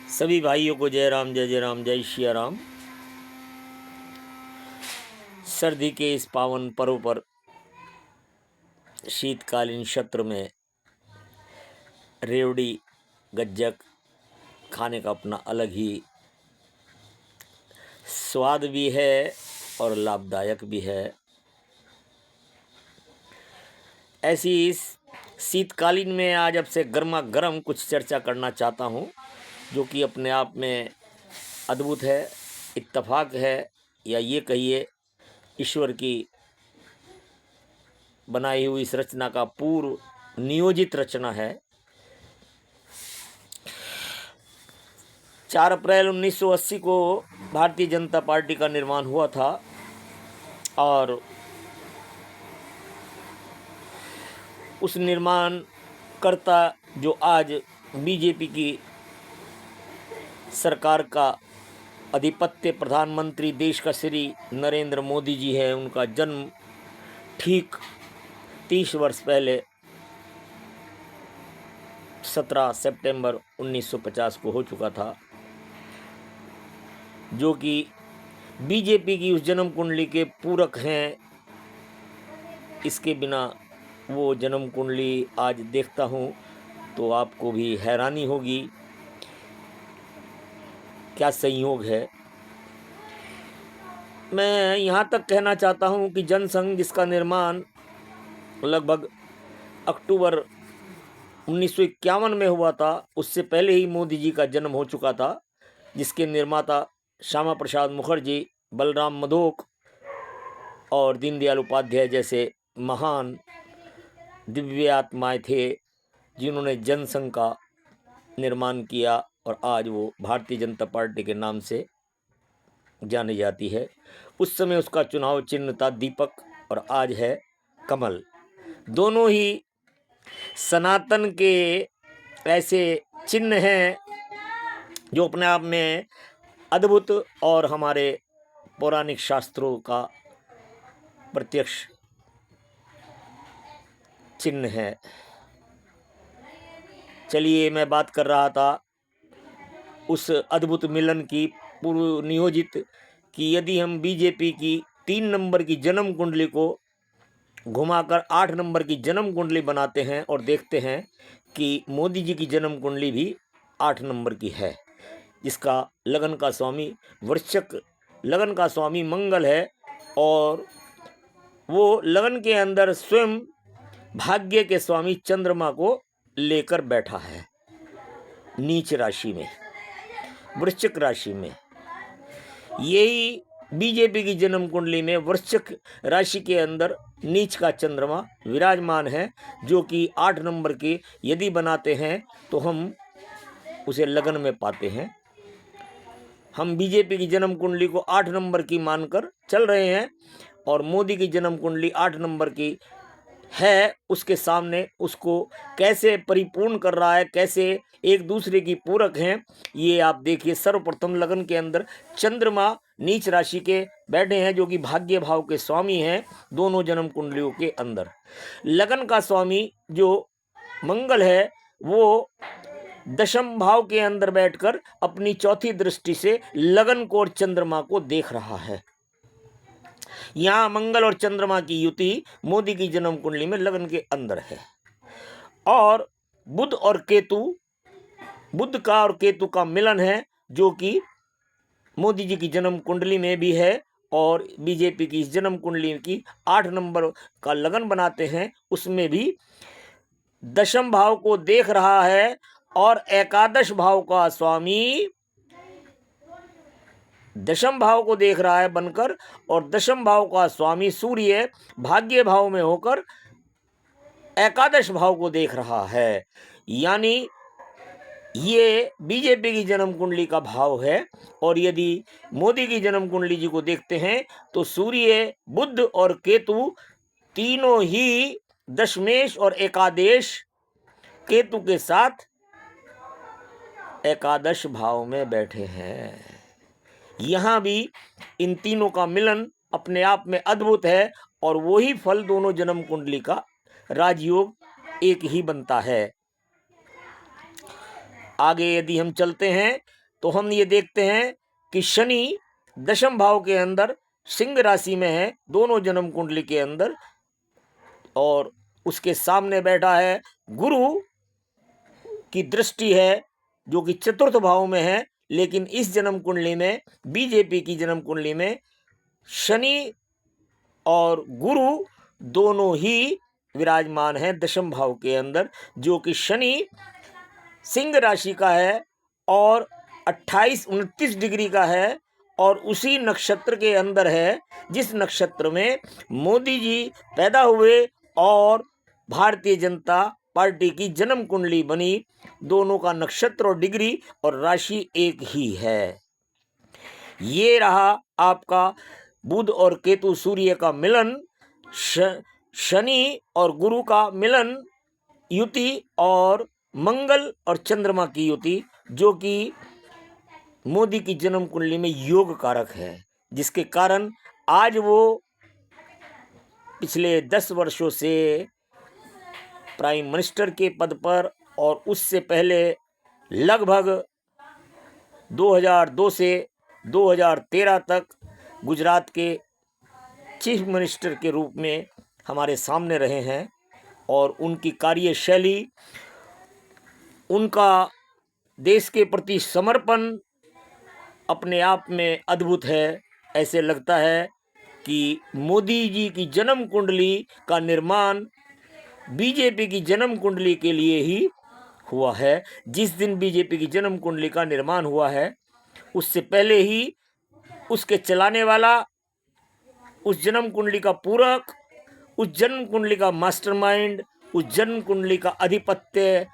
सभी भाइयों को जय राम जय राम जय श्री राम। सर्दी के इस पावन पर्व पर शीतकालीन सत्र में रेवड़ी गज्जक खाने का अपना अलग ही स्वाद भी है और लाभदायक भी है। ऐसी इस शीतकालीन में आज आपसे गर्मा गर्म कुछ चर्चा करना चाहता हूँ, जो कि अपने आप में अद्भुत है, इत्तेफाक है, या ये कहिए ईश्वर की बनाई हुई इस रचना का पूर्व नियोजित रचना है। 4 अप्रैल 1980 को भारतीय जनता पार्टी का निर्माण हुआ था और उस निर्माणकर्ता जो आज बीजेपी की सरकार का अधिपत्य प्रधानमंत्री देश का श्री नरेंद्र मोदी जी हैं, उनका जन्म ठीक 30 वर्ष पहले 17 सितंबर 1950 को हो चुका था, जो कि बीजेपी की उस जन्म कुंडली के पूरक हैं। इसके बिना वो जन्म कुंडली आज देखता हूँ तो आपको भी हैरानी होगी, क्या संयोग है। मैं यहाँ तक कहना चाहता हूँ कि जनसंघ, जिसका निर्माण लगभग अक्टूबर 1951 में हुआ था, उससे पहले ही मोदी जी का जन्म हो चुका था, जिसके निर्माता श्यामा प्रसाद मुखर्जी, बलराम मधोक और दीनदयाल उपाध्याय जैसे महान दिव्य आत्माएं थे, जिन्होंने जनसंघ का निर्माण किया और आज वो भारतीय जनता पार्टी के नाम से जानी जाती है। उस समय उसका चुनाव चिन्ह था दीपक और आज है कमल। दोनों ही सनातन के ऐसे चिन्ह हैं जो अपने आप में अद्भुत और हमारे पौराणिक शास्त्रों का प्रत्यक्ष चिन्ह है। चलिए, मैं बात कर रहा था उस अद्भुत मिलन की, पूर्व नियोजित, कि यदि हम बीजेपी की 3 नंबर की जन्म कुंडली को घुमाकर 8 नंबर की जन्म कुंडली बनाते हैं और देखते हैं कि मोदी जी की जन्म कुंडली भी 8 नंबर की है, जिसका लगन का स्वामी वृश्चिक, लगन का स्वामी मंगल है और वो लगन के अंदर स्वयं भाग्य के स्वामी चंद्रमा को लेकर बैठा है नीच राशि में, वृश्चिक राशि में। यही बीजेपी की जन्म कुंडली में वृश्चिक राशि के अंदर नीच का चंद्रमा विराजमान है, जो कि 8 नंबर की यदि बनाते हैं तो हम उसे लगन में पाते हैं। हम बीजेपी की जन्म कुंडली को 8 नंबर की मानकर चल रहे हैं और मोदी की जन्म कुंडली 8 नंबर की है, उसके सामने उसको कैसे परिपूर्ण कर रहा है, कैसे एक दूसरे की पूरक हैं, ये आप देखिए। सर्वप्रथम लगन के अंदर चंद्रमा नीच राशि के बैठे हैं, जो कि भाग्य भाव के स्वामी हैं दोनों जन्म कुंडलियों के अंदर। लगन का स्वामी जो मंगल है, वो दशम भाव के अंदर बैठकर अपनी चौथी दृष्टि से लगन को और चंद्रमा को देख रहा है। यहां मंगल और चंद्रमा की युति मोदी की जन्म कुंडली में लगन के अंदर है। और बुध और केतु, बुध का और केतु का मिलन है, जो कि मोदी जी की जन्म कुंडली में भी है और बीजेपी की जन्म कुंडली की 8 नंबर का लगन बनाते हैं, उसमें भी दशम भाव को देख रहा है और एकादश भाव का स्वामी दशम भाव को देख रहा है बनकर, और दशम भाव का स्वामी सूर्य भाग्य भाव में होकर एकादश भाव को देख रहा है। यानी ये बीजेपी की जन्म कुंडली का भाव है। और यदि मोदी की जन्म कुंडली जी को देखते हैं तो सूर्य, बुध और केतु तीनों ही दशमेश और एकादश, केतु के साथ एकादश भाव में बैठे हैं। यहां भी इन तीनों का मिलन अपने आप में अद्भुत है और वही फल दोनों जन्म कुंडली का राजयोग एक ही बनता है। आगे यदि हम चलते हैं तो हम ये देखते हैं कि शनि दशम भाव के अंदर सिंह राशि में है, दोनों जन्म कुंडली के अंदर, और उसके सामने बैठा है गुरु की दृष्टि है जो कि चतुर्थ भाव में है। लेकिन इस जन्म कुंडली में, बीजेपी की जन्म कुंडली में, शनि और गुरु दोनों ही विराजमान हैं दशम भाव के अंदर, जो कि शनि सिंह राशि का है और 28-29 डिग्री का है, और उसी नक्षत्र के अंदर है जिस नक्षत्र में मोदी जी पैदा हुए और भारतीय जनता पार्टी की जन्म कुंडली बनी। दोनों का नक्षत्र और डिग्री और राशि एक ही है। ये रहा आपका बुध और केतु सूर्य का मिलन, शनि और गुरु का मिलन, युति, और मंगल और चंद्रमा की युति, जो कि मोदी की जन्म कुंडली में योग कारक है, जिसके कारण आज वो पिछले 10 वर्षों से प्राइम मिनिस्टर के पद पर, और उससे पहले लगभग 2002 से 2013 तक गुजरात के चीफ मिनिस्टर के रूप में हमारे सामने रहे हैं। और उनकी कार्यशैली, उनका देश के प्रति समर्पण अपने आप में अद्भुत है। ऐसे लगता है कि मोदी जी की जन्म कुंडली का निर्माण बीजेपी की जन्म कुंडली के लिए ही हुआ है। जिस दिन बीजेपी की जन्म कुंडली का निर्माण हुआ है, उससे पहले ही उसके चलाने वाला, उस जन्म कुंडली का पूरक, उस जन्म कुंडली का मास्टरमाइंड, उस जन्म कुंडली का अधिपत्य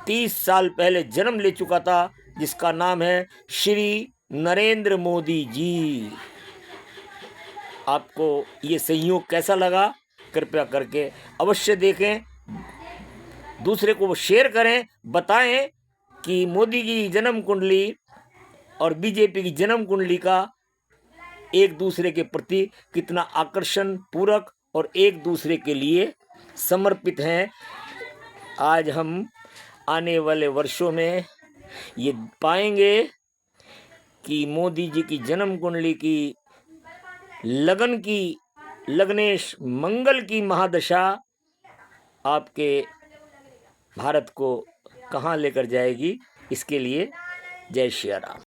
30 साल पहले जन्म ले चुका था, जिसका नाम है श्री नरेंद्र मोदी जी। आपको ये संयोग कैसा लगा, कृपया करके अवश्य देखें, दूसरे को शेयर करें, बताएं कि मोदी की जन्म कुंडली और बीजेपी की जन्म कुंडली का एक दूसरे के प्रति कितना आकर्षण, पूरक और एक दूसरे के लिए समर्पित हैं। आज हम आने वाले वर्षों में ये पाएंगे कि मोदी जी की जन्म कुंडली की लग्नेश मंगल की महादशा आपके भारत को कहाँ लेकर जाएगी। इसके लिए जय श्री राम।